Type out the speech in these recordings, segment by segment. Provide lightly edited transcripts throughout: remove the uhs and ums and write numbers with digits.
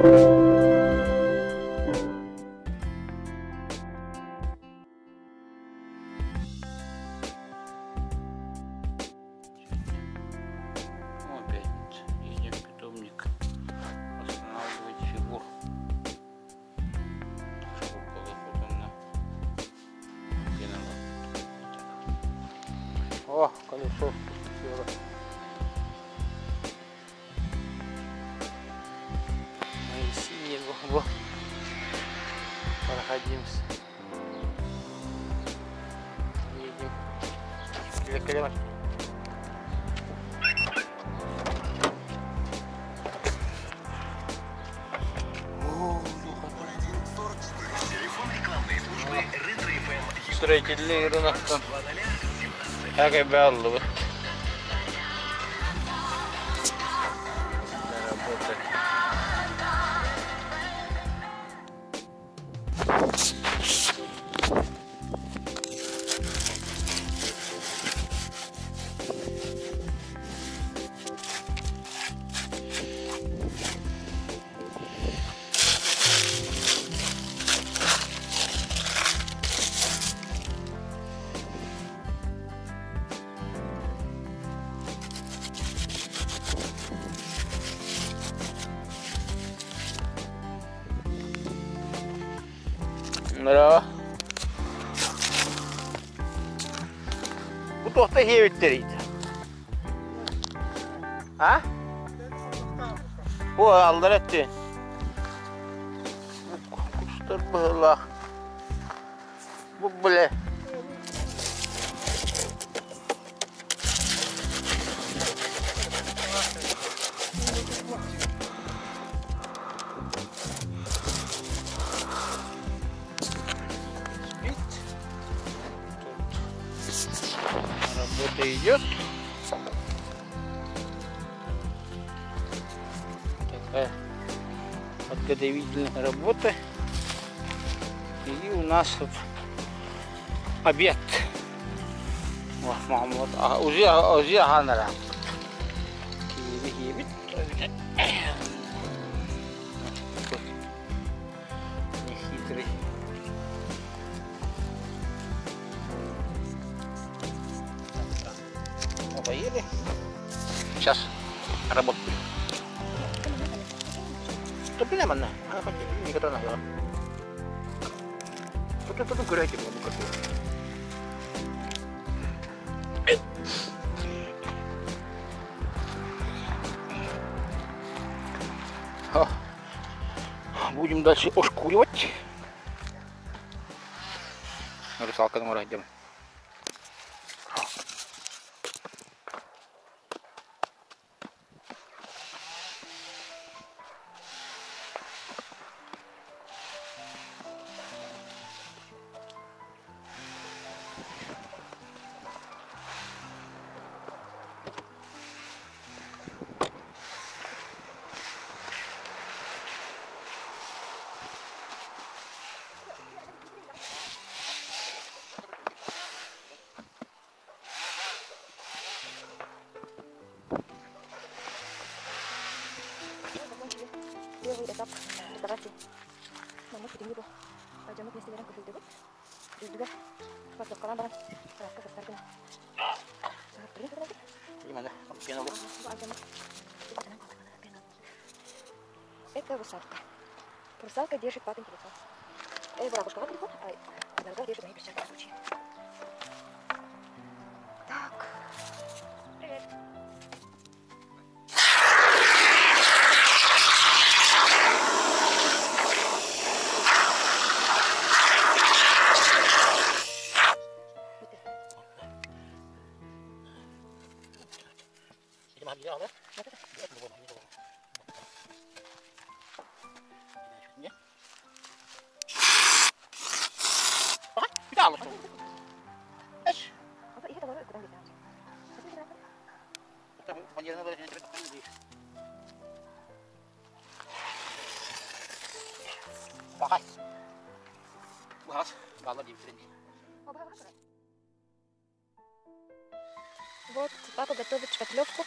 О, колесо. Мы синего проходимся. Едем. Великолепно. Строительный рынок там. Как белый. Работает. Здорово. Kutohta hievittelit. Ha? Bu aldır etti. Kuşlar bıhılak. Bu bile. Работа идет. Такая подготовительная работа. И у нас вот обед. Вот, уже ганара. Нехитрый. Поели. Сейчас работаю. Tapi naman na. Hindi ka ito na. Ito kurete mo buka ko. Будем дальше ошкуривать. Русалка на море идем. Первый этап реставрации намного tinggi pajama mesti barang kecil juga terus juga pas sekarang barang rasa kestarkan gimana piano bu это русалка держит папин телефон бабушка вот телефон а дорога держит мои перчатки в случае так привет. Вот папа готовит шпатлевку.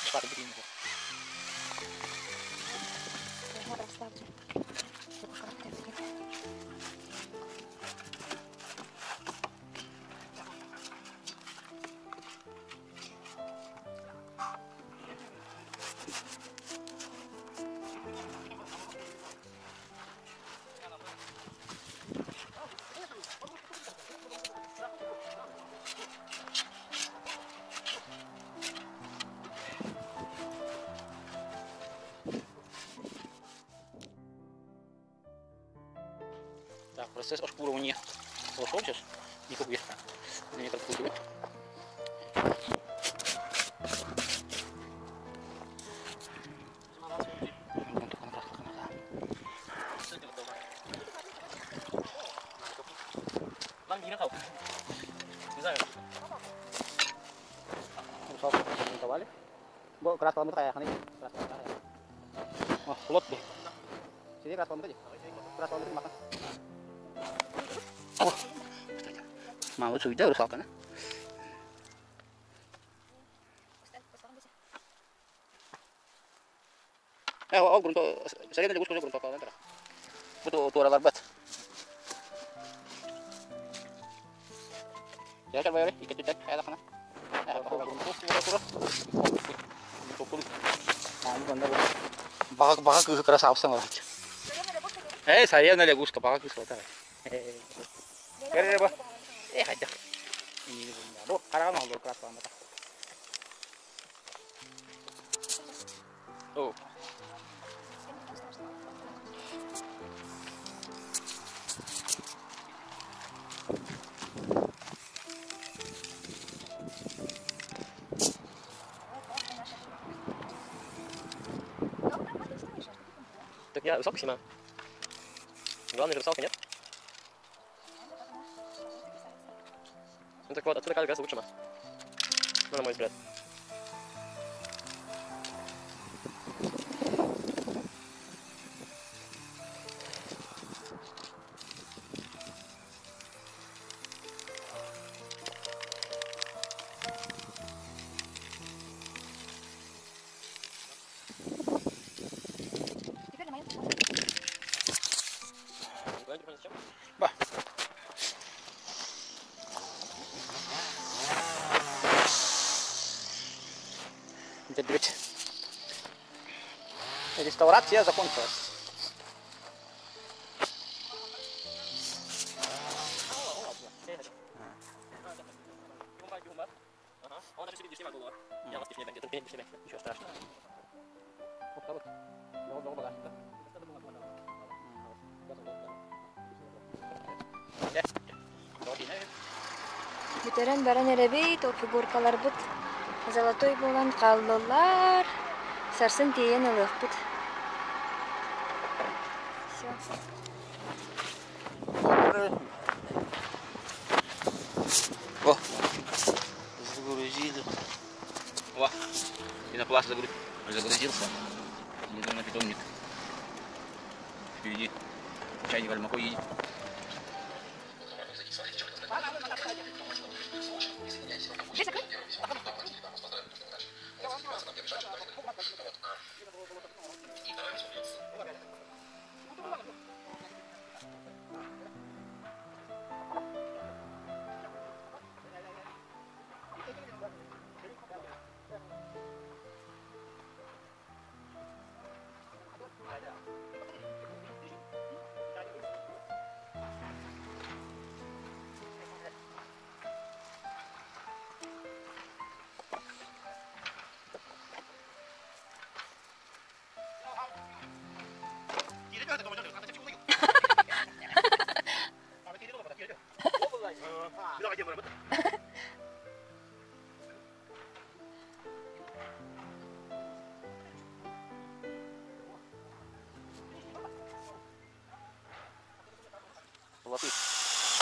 Sepatu begini kok. Так, процесс ошкуривания пошел сейчас. Не как вверх. Не как круто. Не знаю. Давали. Бо keras kalau kayak ini. Keras kayak. Oh, kulot deh. Sini keras kalau aja. Keras kalau makan. Oh. Mau sudah rusak kan? Beruntung. Saya kan juga beruntung kalau nanti. Betul tuh orang barbat. Ya kan bayar ikat cuci kayak apa? Bakak ke keras ausang orang. Saya nggak bagus kepakai ke selatan. Apa? Aja. Ini aduh, karena mau keras banget. Oh. Так я русалка снимаю. Главное же русалка, нет? Ну так вот, отсюда кажется лучше, ну, на мой взгляд. Bah. Реставрация закончилась. Он даже себе снимает голову. Я вас не будет, это не ничего страшного. Вот так вот. Долго багажника. Бүтерен баран эребит, ол фигуркалар бут. Золотой болан қаллылар. Сарсын тейен ылық бут. Все. О, загрузили. О, пенопласт загрузился. Еду на питомник. Впереди чайник Альмахо едет.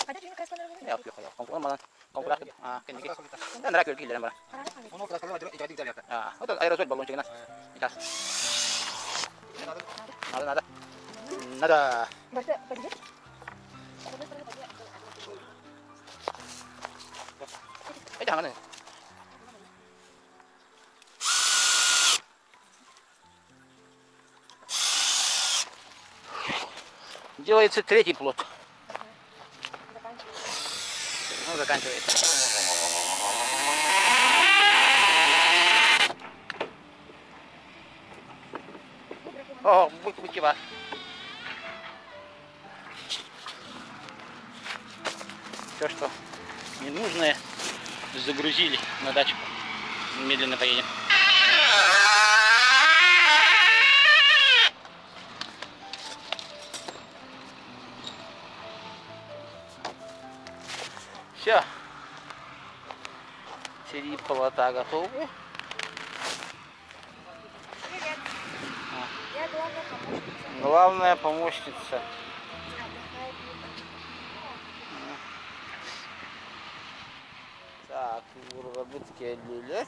Ada di keras bener. Ya, kompor malah kompor lagi. Kini kita. Dan rakyat gila namanya. Ono keras kalau jadi kita lihat. Itu aerosol balon cina. Ikas. Nada. Надо. Бasta, подойдет? Cái thằng này. Делается третий плод. Ну, заканчивается. О, быки-ба. Все, что ненужное, загрузили на дачу. Медленно поедем. Все. 3 плота готовы. Я главная помощница. Главная помощница. Так, работать Лиля.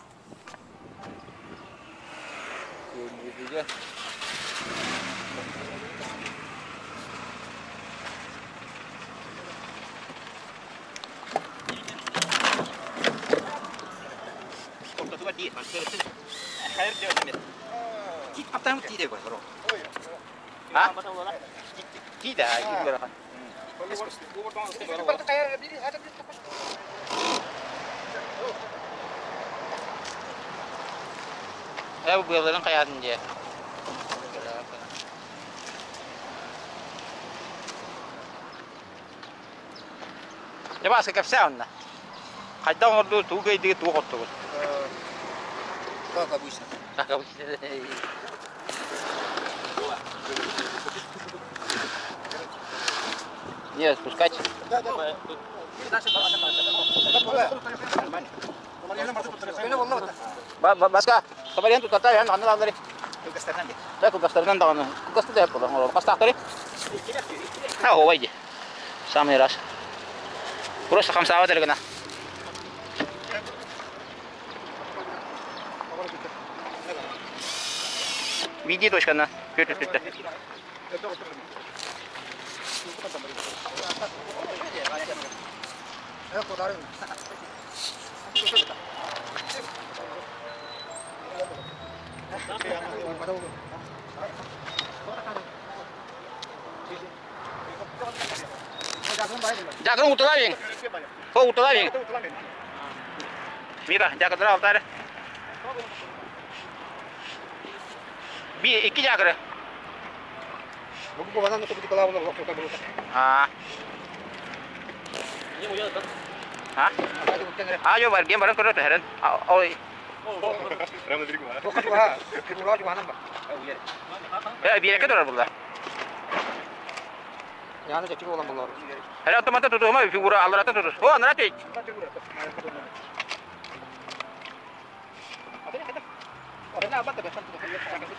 Лиля. Сколько туда деть? Хайр делать нет. Кит, а там кит его, бро. А? Tidak, gitu lah. Ya, bulan kayak dia. Coba sekap sound lah. Kadang orang tu kayak dia tu hot tu. Как обычно. Как обычно. Нет, спускать. Баска, kemarin tu tata yang anu lagi. Saya ku gastar nan anu. Ku gastar dia pulang orang pas tadi. Ah, oh aja. Sampai ras. Kurus 5 ساعات lagi na. Види точка на. Kötü. Jaga utulabing. Oh, utulabing. Mira, jaga terus avtar. Bir iki jaga. Buku bahan itu di kolam waktu kamu. Ah. Hah? Ayo barang barang kerja heran. Oh. Ramai diri gua. Bukan juga. Kedua juga nambah. Biar ke dorong bola. Yani çekik olan bunlar. Hele otomatik tutuyor ama figura Allah'tan tutur. O anlara tek.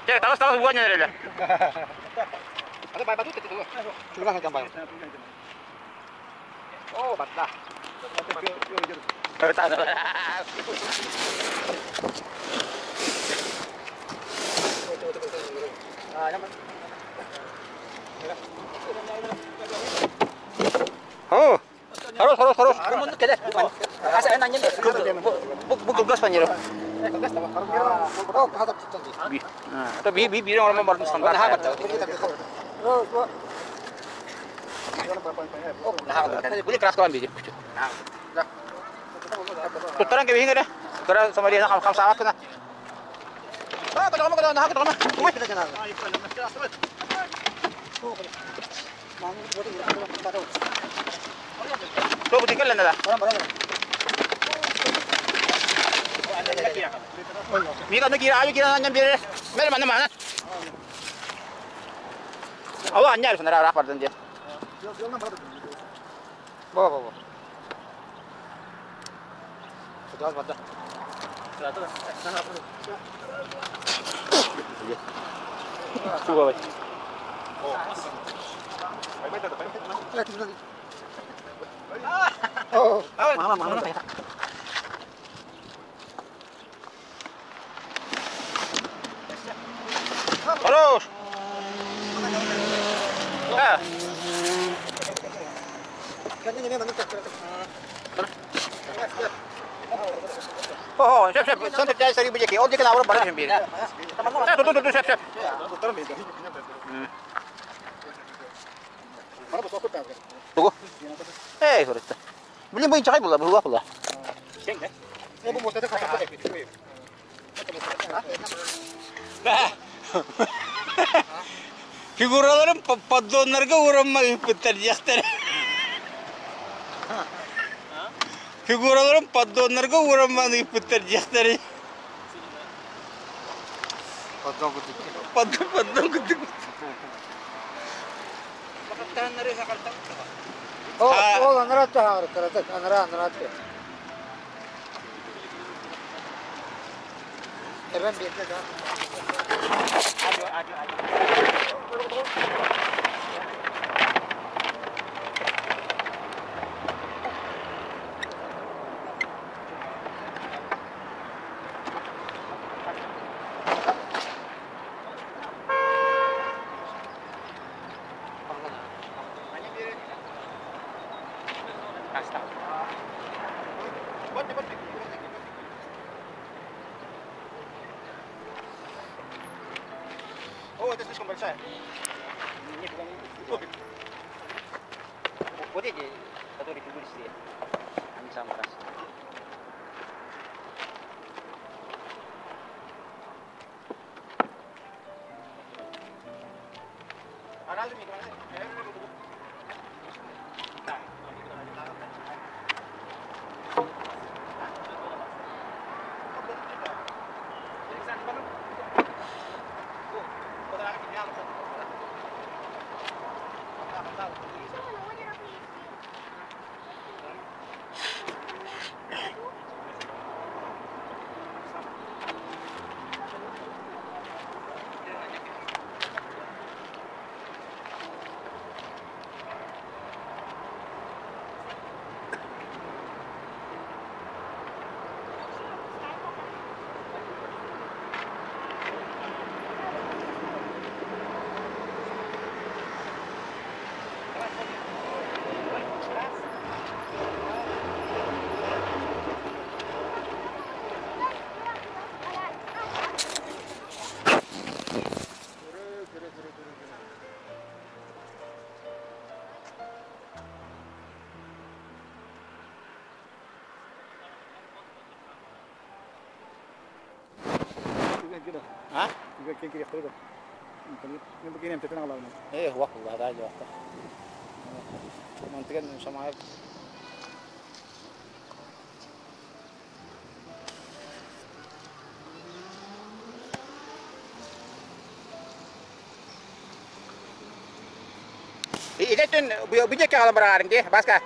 Cek, tahu buahnya ada. Ada bayar batu itu. Curang kan bayar. Oh, batlah. Oh, harus. Kamu tuh keder. Asa enaknya nih. Bu gas panjiro. Oh, hadap tuh. Nah, tapi biar orang baru standar. Boleh keras kawan biji. Putaran ke bihinga deh. Karena sama dia nak kamu sawat kena. Ah, kalau kamu. Wih, kita jangan. Tuh butikal lah dah. Mika tu kira nanya biar. Mana mana. Awak anyar sebenarnya rapar dan dia. Bawa. Sudah pada. Coba baik. Oh, Mana. Terus. Dah. Oh, siap. Santai aja 1.000 jeki. Oh, dia kena orang barang sendiri. Tuh, siap. Tunggu. Sorry. Beli mo yung tsakay pula. Figuralarım patronlarga uğramayı bitirecekler. Figuralarım patronlarga uğramayı bitirecekler. Patron gıdık. Oh, anrat harus karatak, anrat. Eben biasa dah. Oh, ito is conversar. Ini bukan itu. Boleh je satu ditulis dia. Ini sama ras. Ana tu mikro. Hah? Juga kiri itu. Ini begini yang kita nggak lawan. Waktu ada aja waktu. Nanti kan sama air. Ini tuh bijak kalau beraring dia, Baska.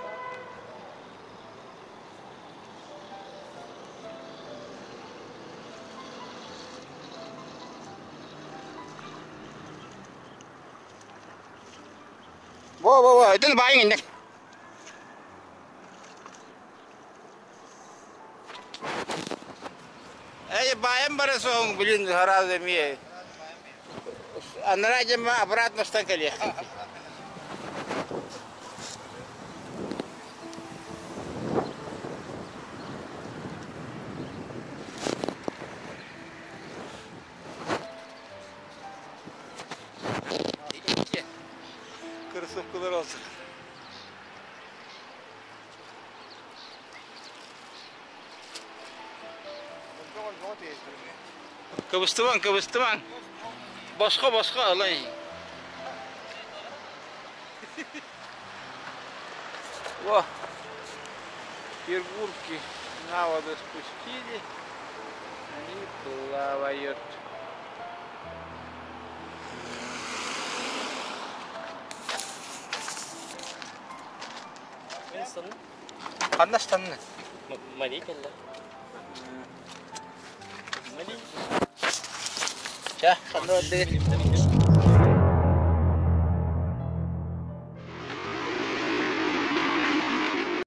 Wow, itu bayang ini. Bayang barasong bilin harada miye. Anara jema aparat nostan kaliya. Kırısıpkılar olsun. Kıvıstıman. Başka alayım. Во, фигурки на воду спустили, они плавают. Kanastan. Mali kala. Mali. Siya, sunod din.